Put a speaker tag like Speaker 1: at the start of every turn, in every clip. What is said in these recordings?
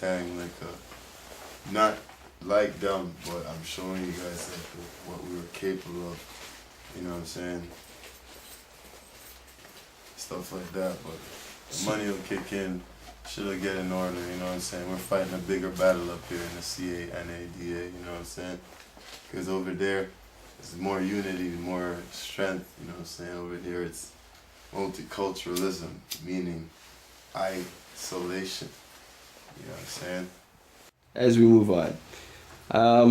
Speaker 1: thing, like not like them, but I'm showing you guys like what we were capable of. You know what I'm saying? Stuff like that, but the money will kick in, shit will get in order, you know what I'm saying? We're fighting a bigger battle up here in the CANADA, you know what I'm saying? Because over there, there's more unity, more strength, you know what I'm saying? Over here, it's multiculturalism, meaning isolation, you know what I'm saying?
Speaker 2: As we move on,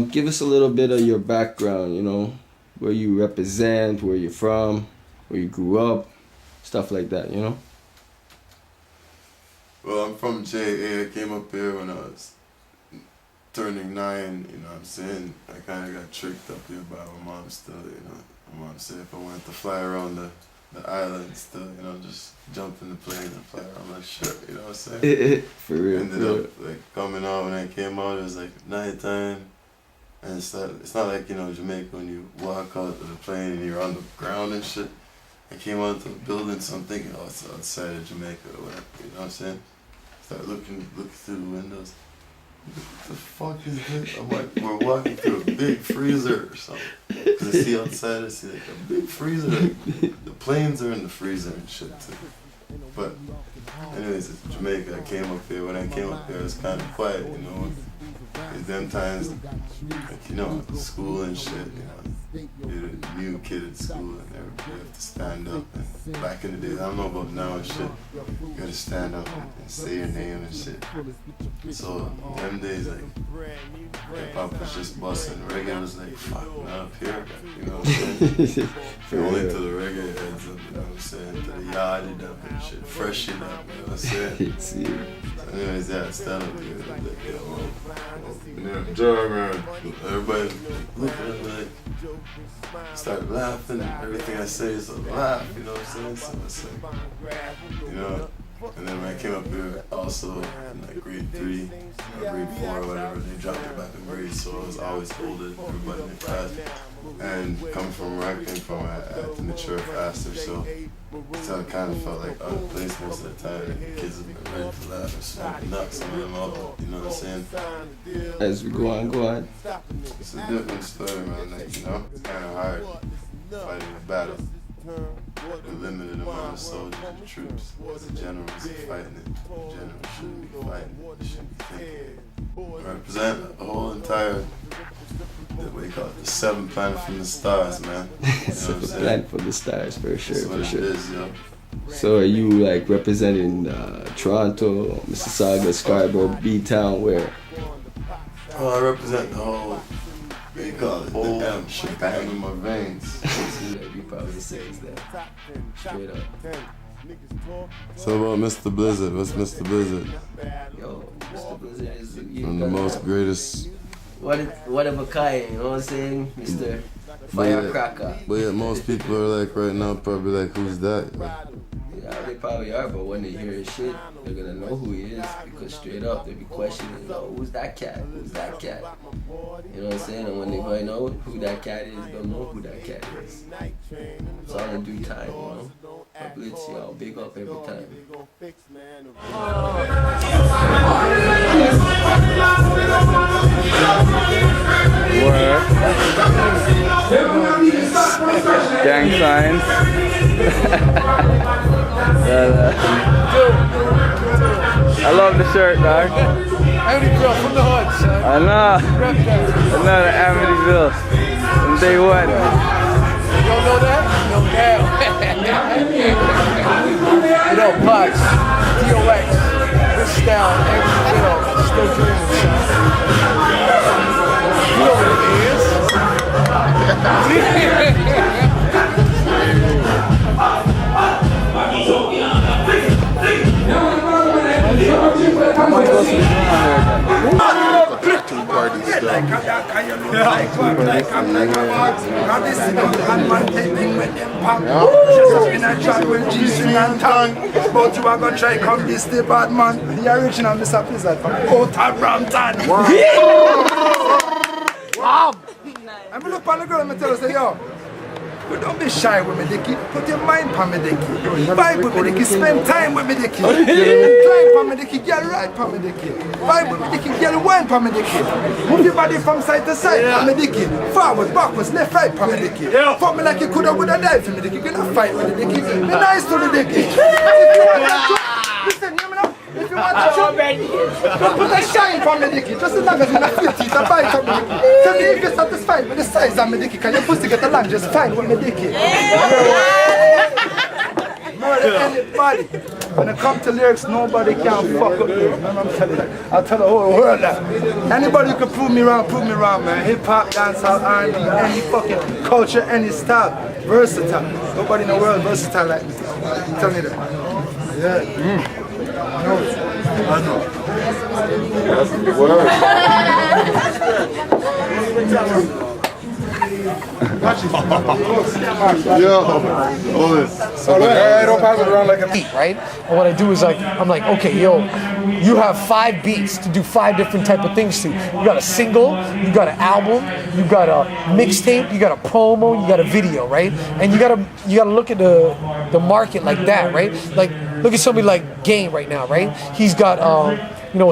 Speaker 2: give us a little bit of your background, you know, where you represent, where you're from, where you grew up, stuff like that, you know?
Speaker 1: Well, I'm from JA. I came up here when I was turning 9, you know what I'm saying? I kind of got tricked up here by my mom still, you know. My mom said if I wanted to fly around the island still, you know, just jump in the plane and fly around my ship, you know what I'm saying?
Speaker 2: For real.
Speaker 1: Ended up like coming out, when I came out it was like nighttime, and it's not like, you know, Jamaica when you walk out of the plane and you're on the ground and shit. I came out to the building, so I'm thinking, oh, it's outside of Jamaica or whatever, you know what I'm saying? Start looking through the windows. What the fuck is this? I'm like, we're walking through a big freezer or something. Because I see outside, I see like a big freezer. Like, the planes are in the freezer and shit too. But anyways, it's Jamaica. I came up here. When I came up here, it was kind of quiet, you know. Because them times, like, you know, school and shit, you know, you're a new kid at school and everybody have to stand up. And back in the days, I don't know about now and shit, you gotta stand up and say your name and shit. So, them days, like, hip-hop was just busting. Reggae was like, fuck, not up here, you know what I'm saying? Only to the reggae heads, you know what I'm saying? To the yarded up and shit, freshen up, you know what I'm saying? So anyways, yeah, stand up here, like, everybody looking at me like, start laughing, and everything I say is a laugh, you know what I'm saying? So it's like, you know, and then when I came up here also in like grade 3 or grade 4 or whatever, they dropped me back in grade, so I was always older than everybody in the class. And coming from where I came from, I had to mature faster, so I kind of felt like out of place most of the time. And the kids have been ready to laugh and smoke nuts, some of them out, you know what I'm saying?
Speaker 2: As we go on.
Speaker 1: It's a different story, man, like, you know, it's kind of hard fighting a battle. A limited amount of soldiers and troops. The generals are fighting it. The generals shouldn't be fighting it. They shouldn't be thinking. I represent a whole entire, what do you call it, the 7th planet from the stars, man. You know
Speaker 2: 7th planet from the stars, for sure,
Speaker 1: That's what
Speaker 2: for sure.
Speaker 1: it is, yo.
Speaker 2: So are you like representing Toronto, Mississauga, Scarborough, B-Town, where?
Speaker 1: Well, I represent the whole, what do you call it, the M shebang in my veins.
Speaker 2: You probably the same as that. Straight up.
Speaker 1: So about Mr. Blizzard, what's Mr. Blizzard?
Speaker 2: Yo, Mr. Blizzard is
Speaker 1: One of the most greatest.
Speaker 2: What of a kind, you know what I'm saying? Mr. Firecracker.
Speaker 1: But yeah, most people are like right now probably like, who's that?
Speaker 2: Yeah, they probably are, but when they hear his shit, they're gonna know who he is, because straight up they be questioning, yo, who's that cat? Who's that cat? You know what I'm saying? And when they find out who that cat is, they'll know who that cat is. It's all in due time, you know? But Blitz, y'all, big up every time.
Speaker 3: Word. Gang signs. I love the shirt, dog.
Speaker 4: Amityville from the hood, son.
Speaker 3: I know. Another Amityville from day one.
Speaker 4: You don't know that? No doubt. You know, Pox, DOX, this down, Amityville, still dreaming, son. You know what it is.
Speaker 5: But you are gonna try come this the bad man. The original Mr. Blizzard from Outer Brampton. Wow! I'm look on the girl and tell her, say, yo, But don't be shy with me, Dicky. Put your mind on me, Dicky. Vibe with me, Dicky. Spend time with me, Dicky. Climb on me, Dicky. Get right on me, Dicky. Vibe with me, Dicky. Get wine on me, Dicky. Move your body from side to side on me, Dicky. Forward, backwards, left, right on me, Dicky. Fuck me like you coulda woulda died for me, Dicky. You're gonna fight with the Dicky. Be nice to the Dicky. If you want that, listen, hear me now. If you want that, don't put a shine on me, Dicky. Just as long as I'm not 50, a bite on me, Dicky. Tell me if you're satisfied with the size of me, Dicky. Can your pussy get along just fine with me, Dicky? Murder anybody. When it comes to lyrics, nobody can fuck up me. Man, I'm telling you that. I'll tell the whole world that. Anybody who can prove me wrong, man. Hip hop, dancehall, R&B, any fucking culture, any style. Versatile. Nobody in the world versatile like me. Tell me that. Yeah. No. I know.
Speaker 4: Don't pass it around like a beat, right? And what I do is I'm like, okay, yo, you have 5 beats to do 5 different type of things to. You got a single, you got an album, you got a mixtape, you got a promo, you got a video, right? And you gotta look at the market like that, right? Like look at somebody like Game right now, right? He's got a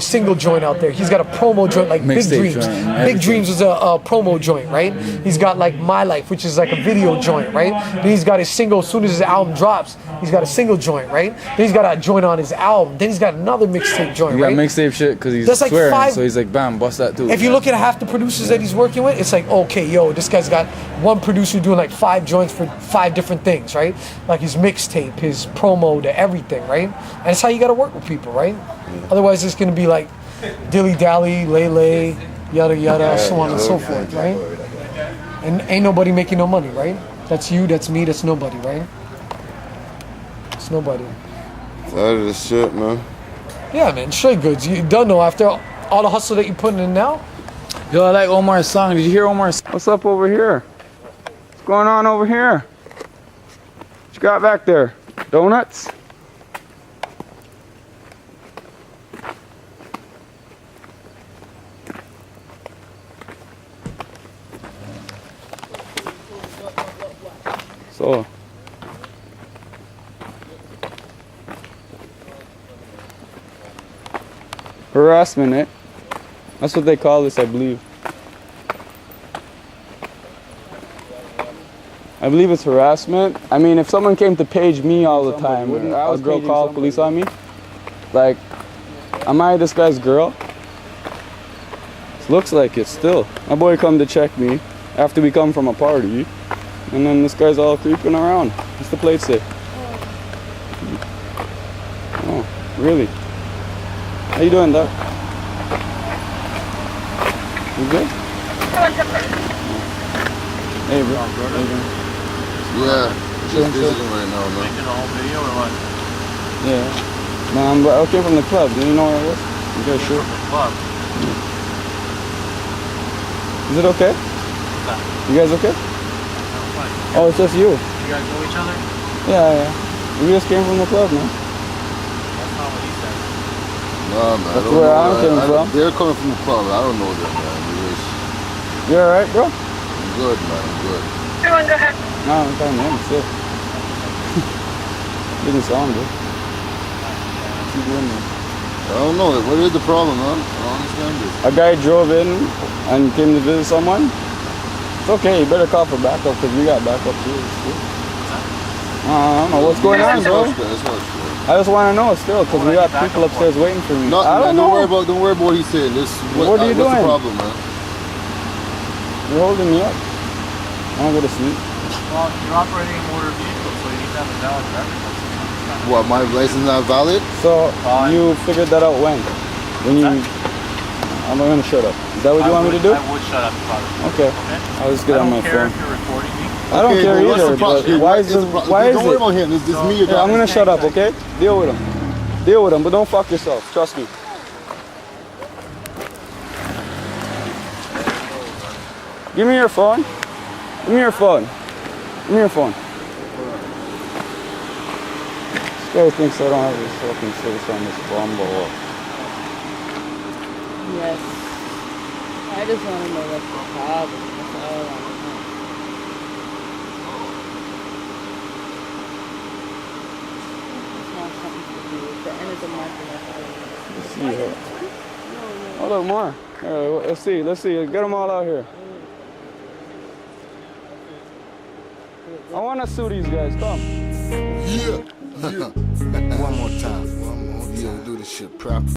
Speaker 4: single joint out there. He's got a promo joint like Big Dreams. Big Dreams is a promo joint, right? He's got like My Life, which is like a video joint, right? Then he's got his single, as soon as his album drops, he's got a single joint, right? Then he's got a joint on his album. Then he's got another mixtape joint,
Speaker 3: He
Speaker 4: right?
Speaker 3: got mixtape shit because he's
Speaker 4: That's like
Speaker 3: swearing,
Speaker 4: 5
Speaker 3: so he's like, bam, bust that too.
Speaker 4: If you look at half the producers that he's working with, it's like, okay, yo, this guy's got one producer doing like 5 joints for 5 different things, right? Like his mixtape, his promo, to everything, right? And that's how you gotta work with people, right? Otherwise, it's gonna be like dilly dally, lay, yada yada, so on and so forth, right? And ain't nobody making no money, right? That's you, that's me, that's nobody, right? It's nobody.
Speaker 1: Tired of this shit, man.
Speaker 4: Yeah, man, straight goods. You done know after all the hustle that you're putting in now?
Speaker 3: Yo, I like Omar's song. Did you hear Omar's? What's up over here? What's going on over here? What you got back there? Donuts? So, harassment, eh? That's what they call this, I believe. I believe it's harassment. I mean, if someone came to page me all the time, a girl called police on me, like, am I this guy's girl? It looks like it still. My boy come to check me after we come from a party. And then this guy's all creeping around. What's the plate say? Oh, really? How you doing, Doc? You good? Hey, bro. How you doing?
Speaker 1: Yeah, just visiting right now, man.
Speaker 6: Making a home video or what?
Speaker 3: Yeah. Man, but I came from the club. Do you know where I was? You guys sure?
Speaker 6: From the club.
Speaker 3: Is it okay? You guys okay? Oh, it's just you.
Speaker 6: You guys know each other?
Speaker 3: Yeah. We just came from the club, man.
Speaker 6: That's not what he said.
Speaker 1: Nah, man.
Speaker 3: That's where I'm coming from.
Speaker 1: They're coming from the club. I don't know them, man.
Speaker 3: You alright, bro?
Speaker 1: I'm good, man. I'm good.
Speaker 3: No, I'm fine, man. Still. Didn't sound good. Keep doing that.
Speaker 1: I don't know. What is the problem, man? I don't understand this.
Speaker 3: A guy drove in and came to visit someone. It's okay, you better call for backup because we got backup too. I don't know what's going on, bro. I just want to know still because we got people upstairs waiting for me. I don't know.
Speaker 1: Don't worry about what he's saying.
Speaker 3: What are you doing?
Speaker 1: What's the problem, man?
Speaker 3: You're holding me up. I want to go to sleep.
Speaker 6: Well, you're operating a motor vehicle, so you need to have a valid driver's license.
Speaker 1: What, my license not valid?
Speaker 3: So, you figured that out when? When you... I'm going to shut up. Is that what you want me to do?
Speaker 6: I would shut up if I was.
Speaker 3: Okay. I'll just get on my phone.
Speaker 6: I don't care if you're recording me.
Speaker 3: I don't care either, but why is it?
Speaker 1: Don't worry about him. This is me.
Speaker 3: Yeah, I'm going to shut up, okay? Deal with him. Deal with him, but don't fuck yourself. Trust me. Give me your phone. Give me your phone. Give me your phone. This guy thinks I don't have his fucking face on this bumble.
Speaker 7: Yes. I just want to know what's the problem. That's all I want to know. the end of the month.
Speaker 3: Let's see here. Oh, look, more. Let's see. Get them all out here. I want to sue these guys. Come.
Speaker 8: Yeah. One more time. Yeah, do this shit proper.